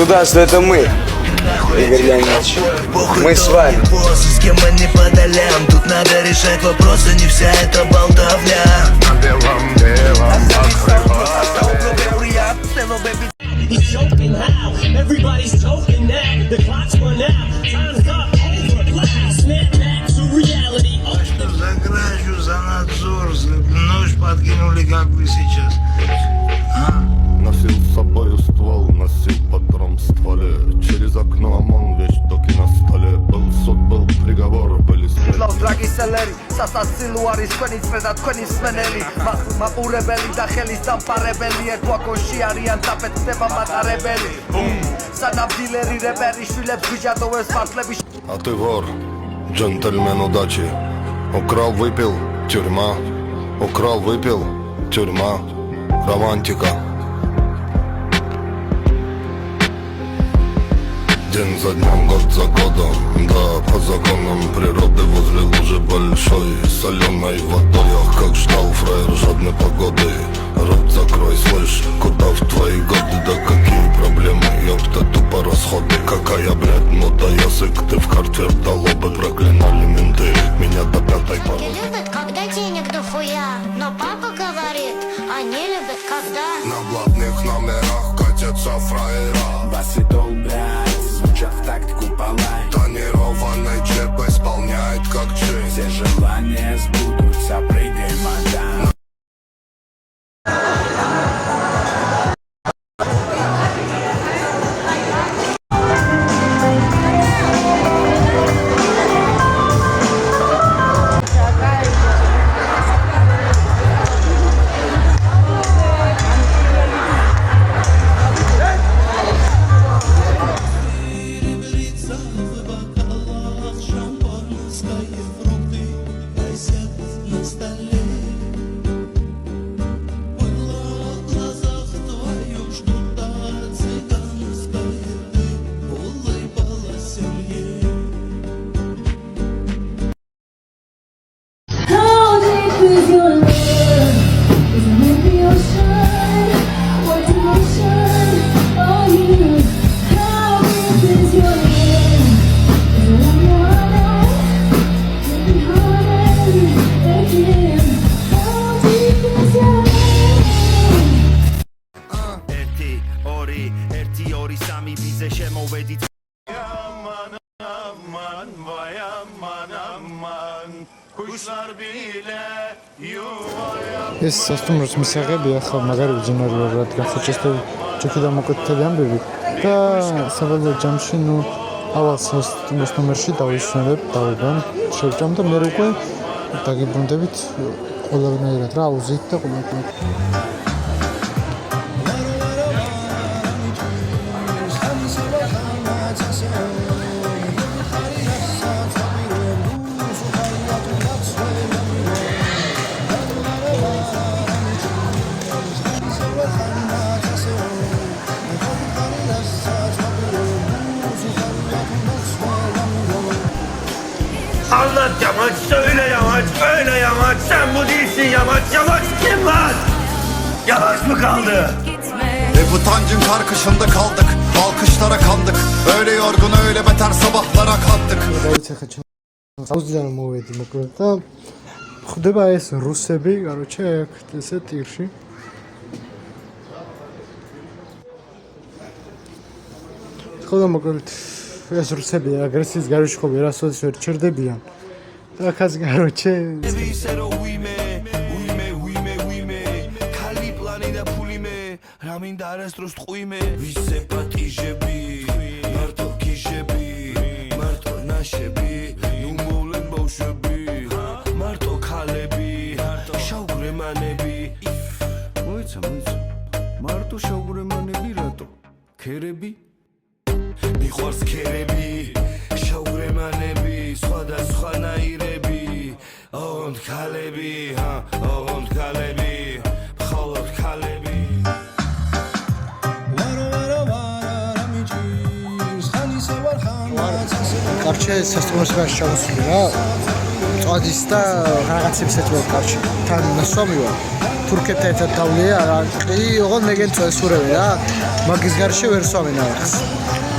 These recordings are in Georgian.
Сюда, что это мы, Игорь Леонидович. Мы с вами. С кем мы не по долям. Тут надо решать вопросы, не вся эта болтовня. Everybody's joking now. The clock's run out. Time's up. Snap back to reality. За кражу, за надзор, нож подкинули, как вы сейчас. Носил с собой ствол, носил патрон в стволе. Через окно ОМОН, вещдоки на столе. Был суд, был приговор, были смерти. სასაცილო არის თქვენი წრე და თქვენი სმენელი მაყურებელი და ხელის დამყარებელი ერთ ვაგონში არიან დაფეთქება მატარებელი სანამ დილერი რეპერი შვილებს გვიჯადოვებს მართლები А ты вор, джентльмен удачи. Украл, выпил, тюрьма. Украл, выпил, тюрьма. Романтика. День за днем, год за годом. Да, по законам природы возле лужи большой соленой водой. Ах, как ждал фраер жадной погоды. Рот закрой, слышь, куда в твои годы? Да какие проблемы, ёпта, тупо расходы. Какая, блядь, мода, язык ты в карте вдало бы. Проклинали менты меня до пятой пары. Любят, когда денег дохуя. Но папа говорит, они любят, когда На блатных номерах катятся фраера. Баси долбят, звучат в такт купола. Тонированный джип исполняет как джин. Все желания сбудутся, прыгай, мадам. ეს სასტუმროს მისაღებია ახლა მაგარი უძინარია რადგან ხოჭესთან ჯექი დამოკიდებული ამბები და საბოლოო ჯამში ნუ ავალ სასტუმროს ნომერში დავისვენებ დავიდან შევჭამ და მე უკვე დაგიბრუნდებით ყველანაირად რა აუზით და ყველანაირად Anlat yamaç, söyle yamaç, öyle yamaç. Sen bu değilsin yamaç, yamaç kim lan? Yamaç mı kaldı? Utancın karkışında kaldık. Alkışlara kandık. Öyle yorgun öyle beter sabahlara kalktık. აუზიდან მოვედი მოკლედ და ხდება ეს რუსები, короче, აქ ესე ტირში. ხოდა მოკლედ ეს რუსები აგრესიის გარეშე ხო ვერასოდეს ვერ ჩერდებიან. და ახაც короче ქალი პლანი და ფული მე რა მინდა არასდროს ტყუიმე ვისე პატიჟები მარტო ქიჟები მარტო ნაშები ნუ მოვლენ ბავშვები მარტო ქალები შავგრემანები მოიცა მარტო შავგრემანები რატო ქერები მიყვარს ქერები შავგრემანები სხვადასხვანაირები ოღონდ ქალები ოღონდ ქალები მხოლოდ ქალები კარჩე სასტუმროს გარშე ჩავსული რა წვადის და რაღაცებს ეწვევ კარში. თან ნასვამი ვარ. თურქეთთან ერთად დავლია, კი, ოღონდ მეგენ წესურები რა. მაგის გარშე ვერ სვამენ არახს.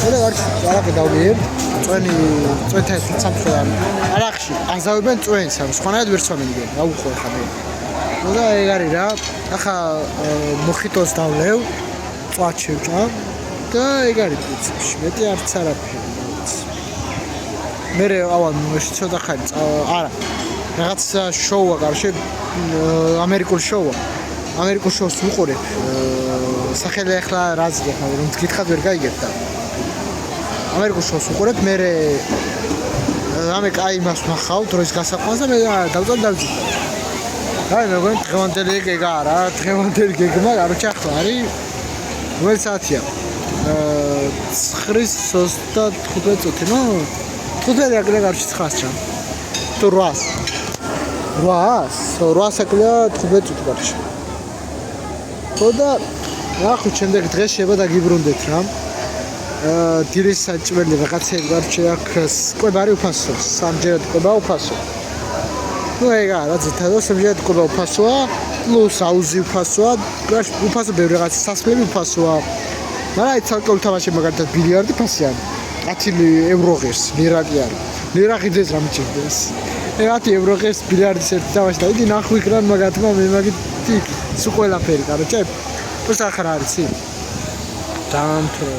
და გარშე არახი დავლიერ. წვენთან ერთად სამწუხაროდ არახში აზავებენ წვენს, ანუ სხვანაირად ვერ სვამენ იგენ. რა უყო ხა მე. და ეგ არის რა. ახლა მოხიტოს დავლევ. წვაჩევ და ეგ არის პრინციპში. მეტი არც არაფერი. მე ავალ ცოტა ხანი არა რაღაც შოუა გარშე ამერიკულ შოუა ამერიკულ შოუს ვუყურებ სახელი ახლა რაზია ხა რომ გითხარ ვერ გაიგებ და ამერიკულ შოუს ვუყურებ მე ამე კაი მას ნახავ დროის გასაყვანს და მე დავწოდავდი აი მეგონი დღევანდელი ეგა რა დღევანდელი გეგმა კაროჩე ახლა არის რომელი საათია 9:25 წუთი ნო ხუთი აკლია გარშე 900 რა თუ 800 აკლია 15 წუთი გარშე ხოდა ახლა შემდეგ დღეს შეება დაგიბრუნდეთ რა დილის საჭმელი რაღაცები გარშე აქ კვებარი უფასო სამჯერად კვება უფასო ну ეგა რა ზეთა სამჯერად კვება უფასოა პლუს აუზი უფასოა გარშე უფასო ბევრი რაღაც სასმელი უფასოა მაგრამ აი ცალკეული თამაში მაგალითად ბილიარდი ფასიანი 10 ევრო ღირს ლირაკი არის ლირაკი ძეს რა მიჭირდეს 10 ევრო ღირს ბილიარდის ერთი თამაში და იდი ნახვი კრან მაგათმა მე მაგითი სულ ყველაფერი კაროჩე პოს ახლა არის დამთრო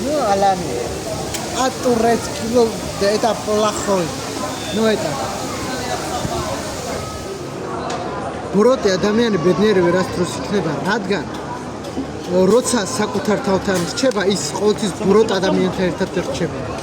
ну алани а турецкий был это плохой ну это ბროტი ადამიანი ბედნიერი ვერასდროს იქნება რადგან როცა საკუთარ თავთან რჩება ის ყოველთვის ბროტ ადამიანთან ერთად რჩება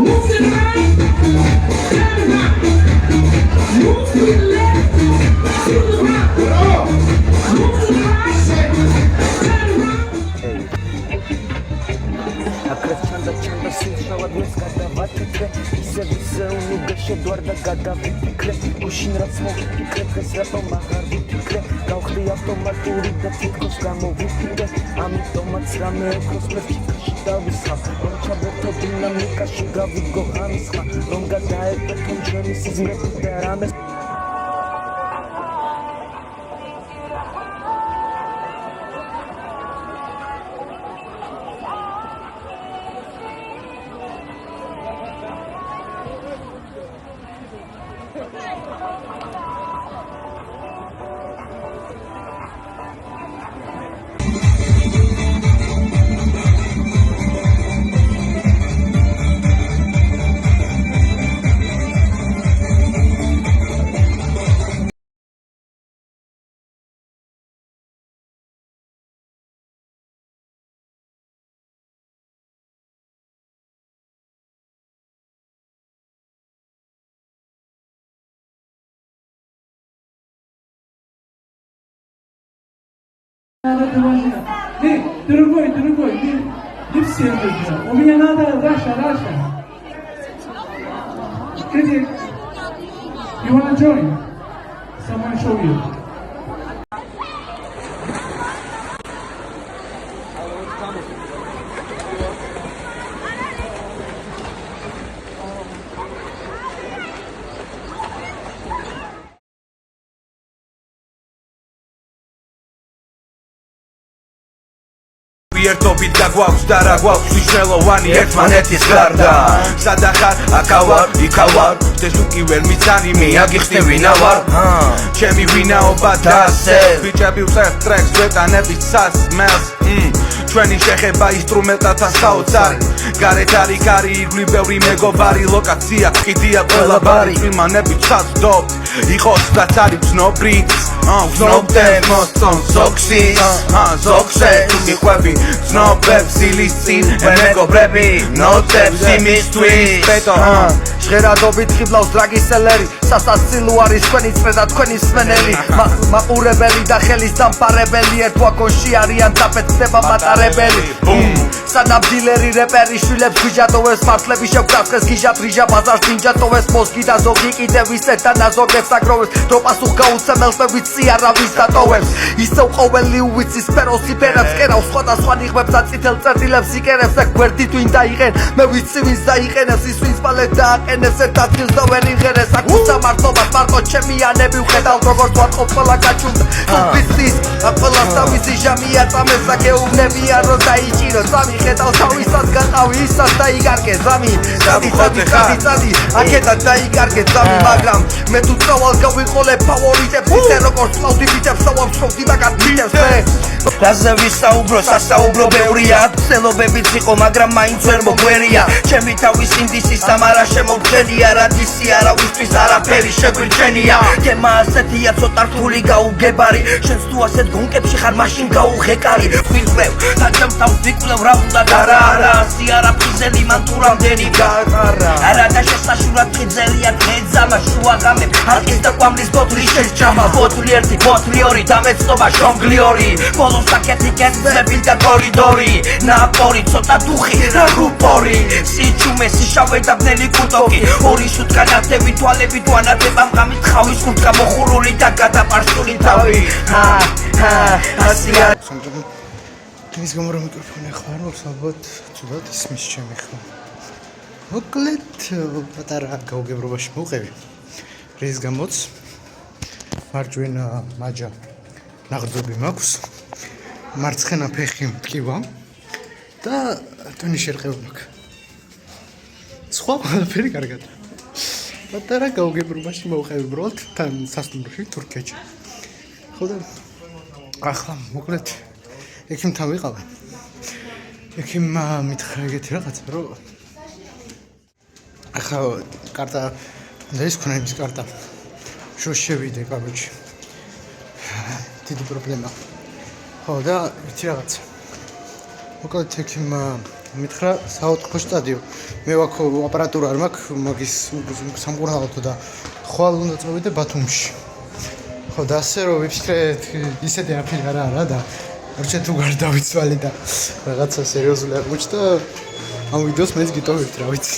Move to the right, turn around. Move to the left, to the right. Move to the right, turn around. აკრეფჩანდა ჩანდა სიძრავად მეც გადავატეთრე ისე ვისე უნუგე შედვარ და გადავიფიქრე გუშინ რაც მოვიფიქრე დღეს რატომ აღარ ვიფიქრე გავხდი ავტომატური და თითქოს გამოვიფიქრე ამიტომაც რამე ოქროს ფერჩიკაში დავისხავ რომ ჩაბერთო დინამიკაში გავიგო ამის ხმა რომ გადაეტეხო ჩვენი სიზმრები და რამეს Другой, не все люди. У меня надо Раша. Critic, you wanna join? Someone show you. ერთობით გაგვაქვს და რა გვაქვს მნიშვნელოვანი ერთმანეთის გარდა სადა ხარ აქა ვარ იქა ვარ ეს თუ კი ვერ მიცანი მე აგიხსნი ვინა ვარ ჩემი ვინაობა და ასე ბიჭები ვწერთ ტრეკს ვეტანებით სასმელს ჩვენი შეხება ინსტრუმენტათა საოცარი გარეთ არის კარი ირგვლივ ბევრი მეგობარი ლოკაცია ყიდია ყველა ბარი წვიმანები ცაცდობ იყოს რაც არის ცნობრი ვცნობდებ მოსწონ ზოგში ზოგზე თუ მიყვები ცნობებს ილის წინ მეგობრები ნოტებს იმისთვის ბეტო ჟღერადობით ხიბლავს დრაგისელერი სასაცილო არის თქვენი წრე და თქვენი სმენელი მაყურებელი და ხელის დამყარებელი ერთ ვაგონში არიან დაფეთ ხდება მატარებელი სანაბდილერი რეპერი შვილებს გვიჯატოვებს მართლები შევკრავს გიჟა ტრიჟა ბაზარს დინჯატოვებს მოსგი და ზოგი კიდევ ისეთ და ნაზოგებს აგროვებს დრო პასუხ გაუცემელს მე ვიცი არავის დატოვებს ისევ ყოველი უვიცი სფეროს იფერებს კერავს სხვადასხვა ნიღბებს და წითელ წერტილებს იკერებს და გვერდით ვინ დაიყენ მე ვიცი ვინც დაიყენებს ის ვინც პალეთ დააყენებს ერთ ადგილს და ვერ იღერეს აქ უსამართლობას მარტო ჩემი ანები ვხედავთ როგორც ვატყობ ყველა გაჩუმდა ვიცის ყველა თავისი ჟამია წამეს და გეუბნებია რომ დაიჭირო სამი ხედავ თავისად გაყავი ისაც დაიკარგე ზამი წადი აქედან დაიკარგე ზამი მაგრამ მე თუ წავალ გავიყოლე ფავორიტებს ისე როგორც ყავდი ბიჭებს სავამშობდი მაგათ ბიჭებს მე რაზე ვისაუბრო სასაუბრო ბევრია ცელობებიც იყო მაგრამ მაინც ვერ მოგვერია ჩემი თავის ინდისის სამარა შემოგჩენია რადისი არავისთვის არაფერი შეგვირჩენია თემა ასეთია ცოტა რთული გაუგებარი შენს თუ ასეთ გონკებში ხარ მაშინ გაუღეკარი ვიყრევ და ჩემს თავს ვიკვლევ რა უნდა და რა არა ასი არაფრიზელი მან თუ რამდენი გაყარა არა და შესაშურად ხიძელია დღეძამა შუაღამე არკის და კვამლის ბოთლი შეჭამა ბოთლი ერთი ბოთლი ორი დამეცნობა შონგლიორი ბოლოს საკეთი კეთილები და კორიდორი ნაპორი ცოტა დუხი რა რუპორი სიჩუმე სიშავე და ბნელი კუტოკი ორი შუტკანათები თვალები თვანათება მყამით ხავის ხურტკა მოხურული და გადაპარსული თავი ასია ის გამორა მიკროფონი ხარობს ალბათ ცუდად ისმის ჩემი ხო მოკლედ პატარა გაუგებრობაში მოვყევი რის გამოც მარჯვენა მაჯა ნაღრძობი მაქვს მარცხენა ფეხი მტკივა და ტვინი შერყეული მაქვს სხვა ყველაფერი კარგად პატარა გაუგებრობაში მოვყევი უბრალოდ თან სასტუმროში თურქეთში ხო და ახლა მოკლედ ექიმთან ვიყავი ექიმმა მითხრა ეგეთი რაღაცა რომ ახლა კარტა და ის ქონა იმის კარტა შევიდე კაბოჩი დიდი პრობლემა ხო და ერთი რაღაცა მოკლედ ექიმმა მითხრა საავადმყოფო სტადიო. მე ვაქ აპარატურა არ მაქვს, მაგის სამკურნალო და ხვალ უნდა წავიდე ბათუმში. ხო და ასე რომ ვიფიქრე ისეთი აფილი არა და არჩე თუ გარდავიცვალე და რაღაცა სერიოზული აღმოჩნდა ამ ვიდეოს მეც გიტოვებთ რა ვიცი.